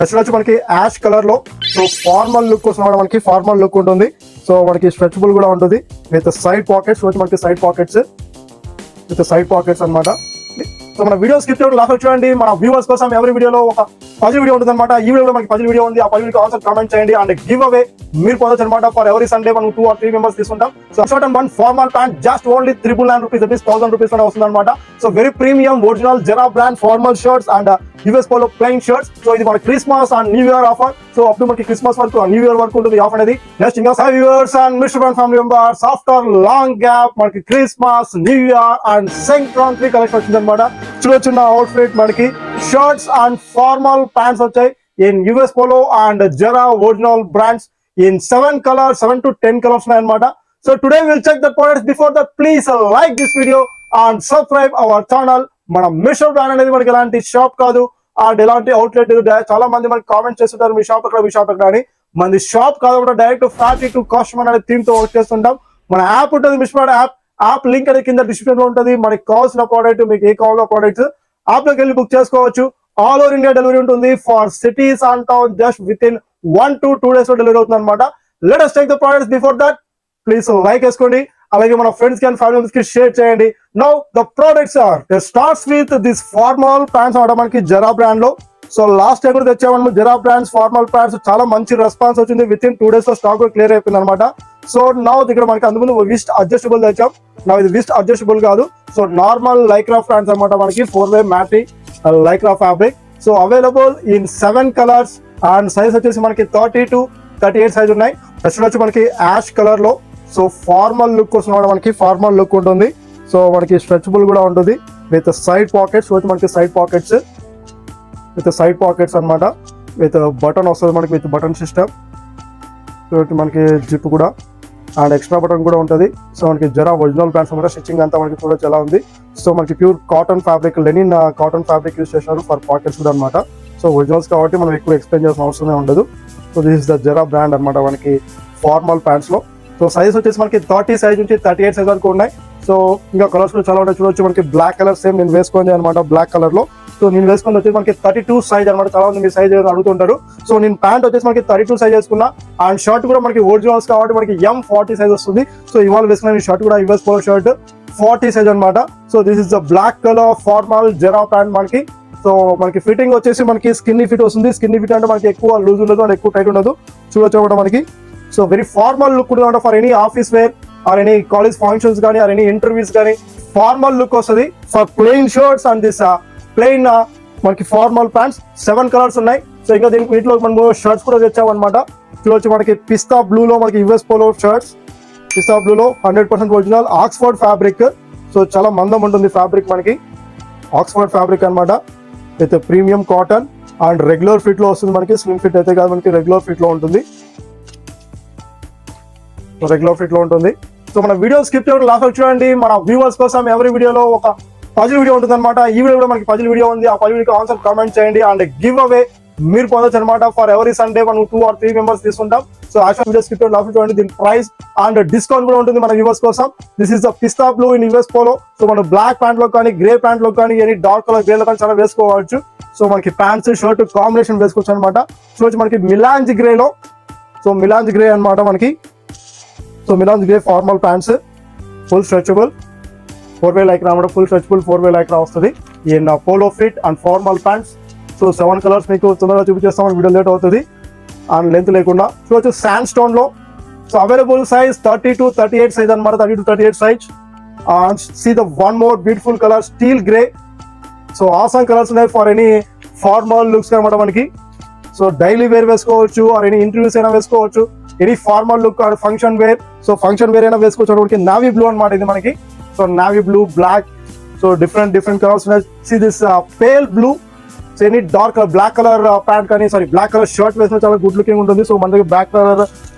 Dress వచ్చి మనకి ash colour లో సో ఫార్మల్ లుక్ కోసం మనకి ఫార్మల్ లుక్ ఉంటుంది. సో మనకి స్ట్రెచబుల్ కూడా ఉంటుంది విత్ సైడ్ పాకెట్స్ వచ్చి మనకి సైడ్ పాకెట్స్ అన్నమాట. సో మన వీడియో స్కిప్ చేయడం లాస్ట్ చూడండి. మన వ్యూవర్స్ కోసం ఎవరి వీడియోలో ఒక పజిల్ వీడియో ఉంటుంది అనమాట. ఈ వీడియోలో మనకి పజిల్ వీడియో ఉంది. ఆ పజిల్ ఆన్సర్ కామెంట్ చేయండి అండ్ గివ్ అవే మీరు పొందొచ్చు అనమాట. ఫర్ ఎవరీ సండే మనం 2 or 3 మెంబర్స్ తీసుకుంటాం. So shirt and 1 formal pant just only 999 rupees, that is 1000 rupees లోనే వస్తుంది అనమాట. So very premium original Zara brand formal shirts and US Polo plain shirts. So ఇది మన Christmas and new year offer. So అప్పుడు మనకి Christmas వరకు new year వరకు ఉంటుంది ఆఫర్ అనేది. నెక్స్ట్ ఇంకా viewers and mister brand family members after long gap మనకి Christmas new year and Sankranti collection వచ్చింది అనమాట. చూడొచ్చు నా అవుట్ఫిట్ మనకి షర్ట్స్ అండ్ ఫార్మల్ ప్యాంట్స్ వచ్చాయి in US Polo and Jera original brands in 7 to 10 colors anamata. So today we'll check the products. Before that, please like this video and subscribe our channel. Mana Mr. Brand anedi manaki elanti shop kaadu and elanti outlet chaala mandi manaki comment chestuntaru me shop ఎక్కడ అని. మనది shop కాదు, direct factory to customer అనే theme తో work చేస్తుంటాం. మన app ఉంటుంది mister brand app link అనేది కింద డిస్క్రిప్షన్ లో ఉంటుంది. మనకి కావాల్సిన ప్రోడక్ట్ మీకు ఏ కావాలో ప్రోడక్ట్స్ యాప్ లోకి వెళ్ళి బుక్ చేసుకోవచ్చు. ఆల్ ఓవర్ ఇండియా డెలివరీ ఉంటుంది. For cities and town just within 1 to 2 days లో డెలివరీ అవుతుంది అనమాట. Let us take the products. Before that, please like వేసుకోండి, అలాగే మన ఫ్రెండ్స్ కి అండ్ ఫ్యామిలీ మెంబర్స్ కి షేర్ చేయండి. Now the products are starts with this formal pants అనమాట మనకి జెరా బ్రాండ్ లో. సో లాస్ట్ టైం కూడా తెచ్చాము జెరా బ్రాండ్స్ ఫార్మల్ ప్యాంట్స్, చాలా మంచి రెస్పాన్స్ వచ్చింది. విత్ ఇన్ 2 days లో స్టాక్ కూడా క్లియర్ అయిపోయింది అనమాట. సో నౌ ఇక్కడ మనకి అందుకు విస్ట్ అడ్జస్టబుల్ తెచ్చాం. నా ఇది విస్ట్ అడ్జస్టబుల్ కాదు, సో నార్మల్ లైక్రా ప్యాంట్స్ అనమాట మనకి 4-way మ్యాటీ Lycra fabric. So available in 7 colors and size వచ్చేసి మనకి 30 to 38 సైజ్ ఉన్నాయి. ఫస్ట్ వచ్చి మనకి యాష్ కలర్ లో సో ఫార్మల్ లుక్ కోసం మనకి ఫార్మల్ లుక్ ఉంటుంది. సో మనకి స్ట్రెచబుల్ కూడా ఉంటుంది విత్ సైడ్ పాకెట్స్ వచ్చి మనకి సైడ్ పాకెట్స్ అనమాట. విత్ బటన్ వస్తుంది మనకి, విత్ బటన్ సిస్టమ్. సో మనకి జిప్ కూడా అండ్ ఎక్స్ట్రా బటన్ కూడా ఉంటుంది. సో మనకి జెరా ఒరిజినల్ ప్యాంట్స్ అనమాట. స్టిచ్చింగ్ అంతా మనకి చూడొచ్చు ఎలా ఉంది. సో మనకి pure cotton fabric, linen cotton fabric use చేసినారు ఫర్ పాకెట్స్ కూడా అనమాట. సో ఒరిజినల్స్ కాబట్టి మనం ఎక్కువ ఎక్స్ప్లెయిన్ చేసిన అవసరమే ఉండదు. So this is the Zara brand అనమాట మనకి ఫార్మల్ ప్యాంట్స్ లో. సో సైజ్ వచ్చేసి మనకి 30 సైజ్ నుంచి 38 సైజ్ వరకు ఉన్నాయి. సో ఇంకా కలర్స్ కూడా చాలా ఉంటాయి. చూడొచ్చు మనకి బ్లాక్ కలర్ సేమ్ నేను వేసుకుంది అనమాట బ్లాక్ కలర్ లో. సో నేను వేసుకుని వచ్చేసి మనకి 32 సైజ్ అనమాట. చాలా మంది మీ సైజ్ అడుగుతుంటారు. సో నేను ప్యాంట్ వచ్చేసి మనకి 32 సైజ్ వేసుకున్నా అండ్ షర్ట్ కూడా మనకి ఒరిజినల్స్ కాబట్టి మనకి M40 సైజ్ వస్తుంది. సో ఇవాళ వేసుకున్న షర్ట్ కూడా US Polo షర్ట్ 40 సైజ్ అనమాట. So this is the black colour formal Zara pant మనకి. సో మనకి ఫిట్టింగ్ వచ్చేసి మనకి స్కిన్నీ ఫిట్ వస్తుంది. స్కిన్నీ ఫిట్ అంటే మనకి ఎక్కువ లూజ్ ఉండదు అండ్ ఎక్కువ టైట్ ఉండదు. చూడొచ్చు అనమాట మనకి. సో వెరీ ఫార్మల్ లుక్ ఉంటుంది for any office where or any college functions కానీ ఆర్ ఎనీ ఇంటర్వ్యూస్ కానీ ఫార్మల్ లుక్ వస్తుంది. For plain shirts and this plain మనకి ఫార్మల్ ప్యాంట్స్ 7 colors ఉన్నాయి. సో ఇంకా దీనికి వీటిలో మనము షర్ట్స్ కూడా తెచ్చామన్నమాట. చూడొచ్చు మనకి పిస్తా బ్లూ లో మనకి US Polo షర్ట్స్, పిస్తా బ్లూ లో 100% ఒరిజినల్ ఆక్స్ఫర్డ్ ఫ్యాబ్రిక్. సో చాలా మందం ఉంటుంది ఫ్యాబ్రిక్ మనకి, ఆక్స్ఫర్డ్ ఫ్యాబ్రిక్ అనమాట. With premium cotton and regular fit లో వస్తుంది మనకి. స్లిమ్ ఫిట్ అయితే కాదు, మనకి రెగ్యులర్ ఫిట్ లో ఉంటుంది. సో మన వీడియో స్కిప్ చేయడం లాస్ట్ చూడండి. మన వ్యూవర్స్ కోసం ఎవరి వీడియోలో ఒక పజిల్ వీడియో ఉంటుంది అనమాట. ఈ వీడియో కూడా మనకి పజిల్ వీడియో ఉంది. ఆ పజిల్ వీడియో ఆన్సర్ కామెంట్ చేయండి అండ్ గివ్ అవే మీరు పొందొచ్చు అనమాట. ఫర్ ఎవరీ సండే మనం 2 or 3 మెంబర్స్ తీసుకుంటాం. సో యాక్చువల్ వీడియో స్కిప్ చేయడం లాస్ట్ చూడండి. దీని ప్రైస్ అండ్ డిస్కౌంట్ కూడా ఉంటుంది మన వ్యూవర్స్ కోసం. This is the pista blue in US Polo. So మనం బ్లాక్ ప్యాంట్ లో కానీ గ్రే ప్యాంట్ లో కానీ ఎనీ డార్క్ కలర్ గ్రే లో కానీ చాలా వేసుకోవచ్చు. సో మనకి ప్యాంట్స్ షర్ట్ కాంబినేషన్ వేసుకోవచ్చు అనమాట. సో మనకి మిలాంజ్ గ్రే లో, సో మిలాంజ్ గ్రే అనమాట మనకి. So melange grey formal pants full stretchable 4-way Lycra అనమాట. ఫుల్ స్ట్రెచబుల్ 4-way లైక్రా వస్తుంది. And polo fit and formal pants. So 7 colors మీకు తొందరగా చూపించేస్తామని వీడియో లేట్ అవుతుంది అండ్ లెంత్ లేకుండా. చూడొచ్చు శాండ్ స్టోన్ లో. So available size 30 to 38 size అనమాట. 30 to 38 size. And see the one more beautiful colour steel grey. So awesome colours ఉన్నాయి for any formal looks అనమాట మనకి. సో డైలీ వేర్ వేసుకోవచ్చు or any interviews అయినా వేసుకోవచ్చు. Any formal look or function wear. So function wear అయినా వేసుకోవచ్చు. మనకి navy blue అనమాట ఇది మనకి. So navy blue, black, so different colours ఉన్నాయి. See this pale blue. So any dark black colour pant కానీ బ్లాక్ కలర్ షర్ట్ వేసిన చాలా గుడ్ లుకింగ్ ఉంటుంది. సో మన దగ్గర బ్లాక్ కలర్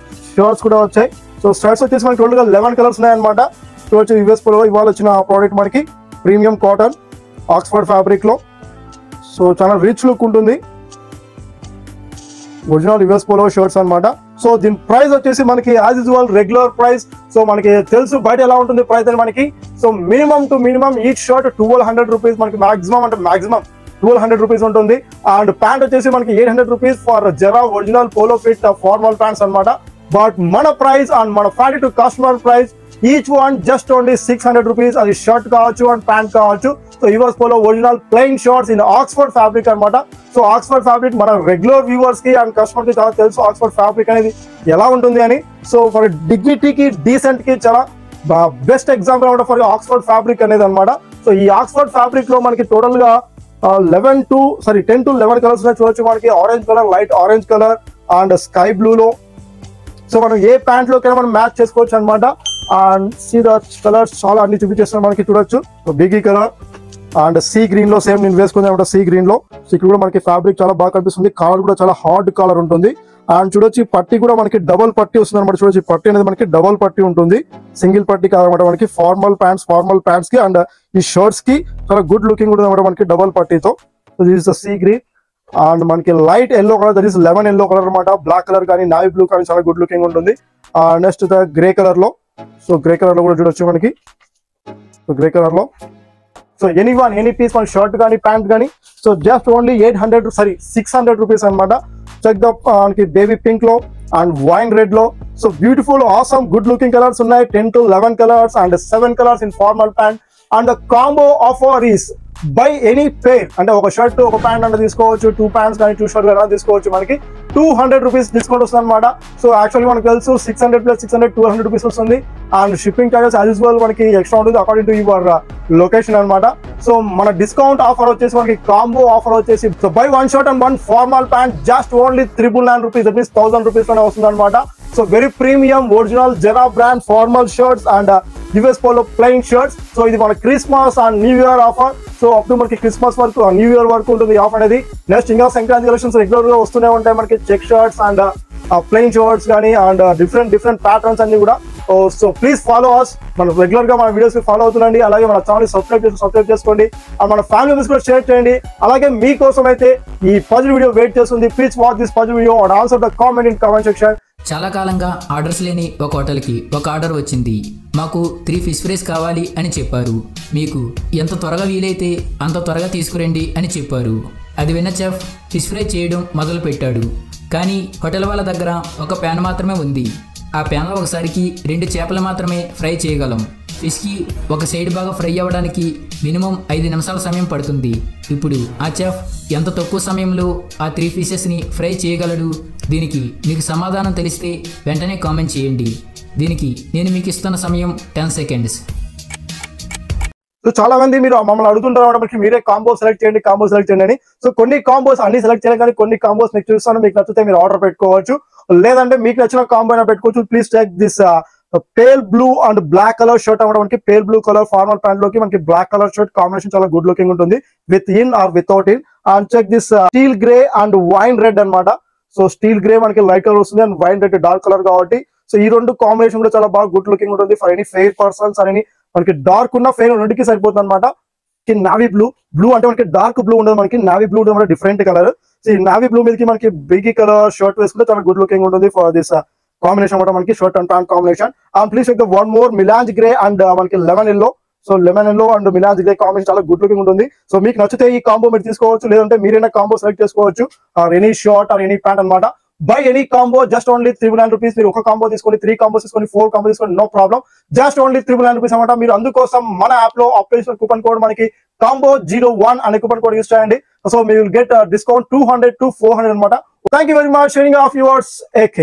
షర్ట్స్ కూడా వచ్చాయి. సో షర్ట్స్ వచ్చేసి మనకి టోటల్గా 11 colors ఉన్నాయన్నమాట. చూడొచ్చు US Polo ఇవాళ వచ్చిన ప్రోడక్ట్ మనకి ప్రీమియం కాటన్ ఆక్స్ఫర్డ్ ఫ్యాబ్రిక్ లో. సో చాలా రిచ్ లుక్ ఉంటుంది. ఒరిజినల్ US Polo షర్ట్స్ అనమాట. సో దీని ప్రైస్ వచ్చేసి మనకి as usual regular price. So మనకి తెలుసు బయట ఎలా ఉంటుంది ప్రైస్ అని మనకి. So minimum to minimum each shirt 1200 rupees మనకి. మాక్సిమం అంటే మాక్సిమం 1200 రూపీస్ ఉంటుంది. అండ్ ప్యాంట్ వచ్చేసి మనకి 800 rupees for Zara original polo fit formal pants అనమాట. బట్ మన ప్రైస్ అండ్ మన factory to customer price each one just only 600 rupees. అది shirt కావచ్చు అండ్ ప్యాంట్ కావచ్చు. So yours polo original plain shirts in Oxford fabric అనమాట. So Oxford fabric మన regular viewers కి and customer కి చాలా తెలుసు ఆక్స్ఫర్డ్ ఫ్యాబ్రిక్ అనేది ఎలా ఉంటుంది అని. సో ఫర్ డిగ్నిటీకి డీసెంట్ కి చాలా బెస్ట్ ఎగ్జాంపుల్ అనమాట ఫర్ ఆక్స్ఫర్డ్ ఫ్యాబ్రిక్ అనేది అనమాట. సో ఈ ఆక్స్ఫర్డ్ ఫ్యాబ్రిక్ లో మనకి టోటల్ గా 10 to 11 కలర్స్ చూడొచ్చు. మనకి orange colour, light orange colour and sky blue లో. సో మనం ఏ ప్యాంట్ లోకైనా మనం మ్యాచ్ చేసుకోవచ్చు అనమాట. అండ్ సీ ద కలర్స్ చాలా అన్ని చూపించేస్తున్నాం మనకి చూడొచ్చు. Biggie colour and sea green లో సేమ్ నేను వేసుకుంది అనమాట. సీ గ్రీన్ లో ఇక్కడ కూడా మనకి ఫ్యాబ్రిక్ చాలా బాగా కనిపిస్తుంది. కలర్ కూడా చాలా హార్డ్ కలర్ ఉంటుంది. అండ్ చూడొచ్చు పట్టి కూడా మనకి డబుల్ పట్టి వస్తుంది అనమాట. చూడొచ్చు పట్టి అనేది మనకి డబుల్ పట్టి ఉంటుంది, సింగిల్ పట్టి కాదనమాట. మనకి ఫార్మల్ ప్యాంట్స్ కి అండ్ ఈ షర్ట్స్ కి చాలా గుడ్ లుకింగ్ ఉంటుంది అనమాట మనకి డబుల్ పట్టితో. This the sea green and మనకి light yellow colour, that is lemon yellow colour అనమాట. బ్లాక్ కలర్ కానీ నావీ బ్లూ కానీ చాలా గుడ్ లుకింగ్ ఉంటుంది. నెక్స్ట్ ద గ్రే కలర్ లో. సో గ్రే కలర్ లో కూడా చూడొచ్చు మనకి. సో గ్రే కలర్ లో సో ఎనీ పీస్ మన షర్ట్ కానీ ప్యాంట్ కానీ సో జస్ట్ ఓన్లీ 600 రూపీస్ అనమాట. చెక్ ద మనకి బేబీ పింక్ లో అండ్ వైన్ రెడ్ లో. So beautiful awesome good looking colours ఉన్నాయి. 10 to 11 colours and 7 colours in formal pant. And the combo offer is buy any pair, అంటే ఒక shirt ఒక pant అంటే తీసుకోవచ్చు, 2 ప్యాంట్స్ కానీ 2 షర్ట్ కానీ తీసుకోవచ్చు. మనకి 200 రూపీస్ డిస్కౌంట్ వస్తుంది అనమాట. సో యాక్చువల్లీ మనకు తెలుసు 600 + 600 200 రూపీస్ వస్తుంది. And shipping charges as usual మనకి ఎక్స్ట్రా ఉంటుంది అకార్డింగ్ టు యువర్ లొకేషన్ అనమాట. సో మన డిస్కౌంట్ ఆఫర్ వచ్చేసి మనకి కాంబో ఆఫర్ వచ్చేసి so buy 1 shirt and 1 formal pant just only 999 rupees, that means 1000 rupees లోనే వస్తుంది అనమాట. So very premium original Zara brand formal shirts and US Polo plain shirts. So ఇది మన Christmas and new year offer. So up to మనకి Christmas వరకు new year వరకు ఉంటుంది offer అనేది. నెక్స్ట్ ఇంకా సంక్రాంతి కలెక్షన్స్ రెగ్యులర్ గా వస్తూనే ఉంటాయి మనకి. Check shirts and plain shirts కానీ అండ్ డిఫరెంట్ ప్యాటర్న్స్ అన్ని కూడా. So please follow us. మన రెగ్యులర్ గా మన వీడియోస్ ఫాలో అవుతుండండి. అలాగే మన ఛానల్ సబ్స్క్రైబ్ చేసుకోండి. మన ఫ్యామిలీ మెంబర్స్ కూడా షేర్ చేయండి. అలాగే మీకోసం అయితే ఈ పజిల్ వీడియో వెయిట్ చేస్తుంది. Please watch this puzzle video and answer the comment in comment section. చాలా కాలంగా ఆర్డర్స్ లేని ఒక హోటల్కి ఒక ఆర్డర్ వచ్చింది. మాకు 3 ఫిష్ ఫ్రైస్ కావాలి అని చెప్పారు. మీకు ఎంత త్వరగా వీలైతే అంత త్వరగా తీసుకురండి అని చెప్పారు. అది విన్న చెఫ్ ఫిష్ ఫ్రై చేయడం మొదలు పెట్టాడు. కానీ హోటల్ వాళ్ళ దగ్గర ఒక ప్యాన్ మాత్రమే ఉంది. ఆ ప్యాన్లో ఒకసారికి 2 చేపలు మాత్రమే ఫ్రై చేయగలం. ఫిష్కి ఒక సైడ్ బాగా ఫ్రై అవ్వడానికి మినిమం 5 నిమిషాల సమయం పడుతుంది. ఇప్పుడు ఆ చెఫ్ ఎంత తక్కువ సమయంలో ఆ 3 ఫిషెస్ని ఫ్రై చేయగలడు? దీనికి మీకు సమాధానం తెలిస్తే వెంటనే కామెంట్ చేయండి. దీనికి నేను మీకు ఇస్తున్న సమయం 10 సెకండ్స్. సో చాలా మంది మీరు మమ్మల్ని అడుగుతుంటారు కాబట్టి మీరే కాంబో సెలెక్ట్ చేయండి అని. సో కొన్ని కాంబోస్ అన్ని సెలెక్ట్ చేయాలి, కానీ కొన్ని కాంబోస్ మీకు చూస్తాను. మీకు నచ్చితే మీరు ఆర్డర్ పెట్టుకోవచ్చు, లేదంటే మీకు నచ్చిన కాంబో అయినా పెట్టుకోవచ్చు. Please check this pale blue and black colour shirt అనమాట. మనకి pale blue colour formal pant లోకి మనకి బ్లాక్ కలర్ షర్ట్ కాంబినేషన్ చాలా గుడ్ లుకింగ్ ఉంటుంది, with in or without in. And check this steel grey and wine red అనమాట. So steel grey మనకి light colour వస్తుంది and wine red dark colour కాబట్టి so ఈ 2 combination కూడా చాలా బాగా గుడ్ లుకింగ్ ఉంటుంది ఫర్ ఎనీ ఫెయిర్ పర్సన్స్ అని. మనకి డార్క్ ఉన్న ఫెయిర్ రెండుకి సరిపోతుంది అనమాట. నావీ బ్లూ అంటే మనకి డార్క్ బ్లూ ఉండదు, మనకి నావీ బ్లూ ఉండదు, డిఫరెంట్ కలర్. సో ఈ నావీ బ్లూ మీదకి మనకి బిగి కలర్ షర్ట్ వేసుకుంటే చాలా గుడ్ లుకింగ్ ఉంటుంది ఫర్ దిస్ కాంబినేషన్ అనమాట. మనకి shirt and pant combination. And please check the one more melange grey and మనకి lemon yellow. So lemon yellow and melange grey combination చాలా good looking ఉంటుంది. So మీకు నచ్చితే ఈ కాంబో మీరు తీసుకోవచ్చు, లేదంటే మీరైనా కాంబో సెలెక్ట్ చేసుకోవచ్చు. Any shirt or any pant అనమాట. By any combo just only 399 rupees. మీరు ఒక కాంబో తీసుకోండి, 3 కాంబోస్ తీసుకోండి, 4 కాంబో తీసుకోండి, no problem. Just only 399 rupees అనమాట. మీరు అందుకోసం మన యాప్ లో ఆపరేషన్ కూపన్ కోడ్ మనకి కాంబో 01 అనే కూపన్ కోడ్ యూస్ చేయండి. సో మీ విల్ గెట్ డిస్కౌంట్ 200 to 400 అనమాట. Thank you very much. Sharing of yours AK.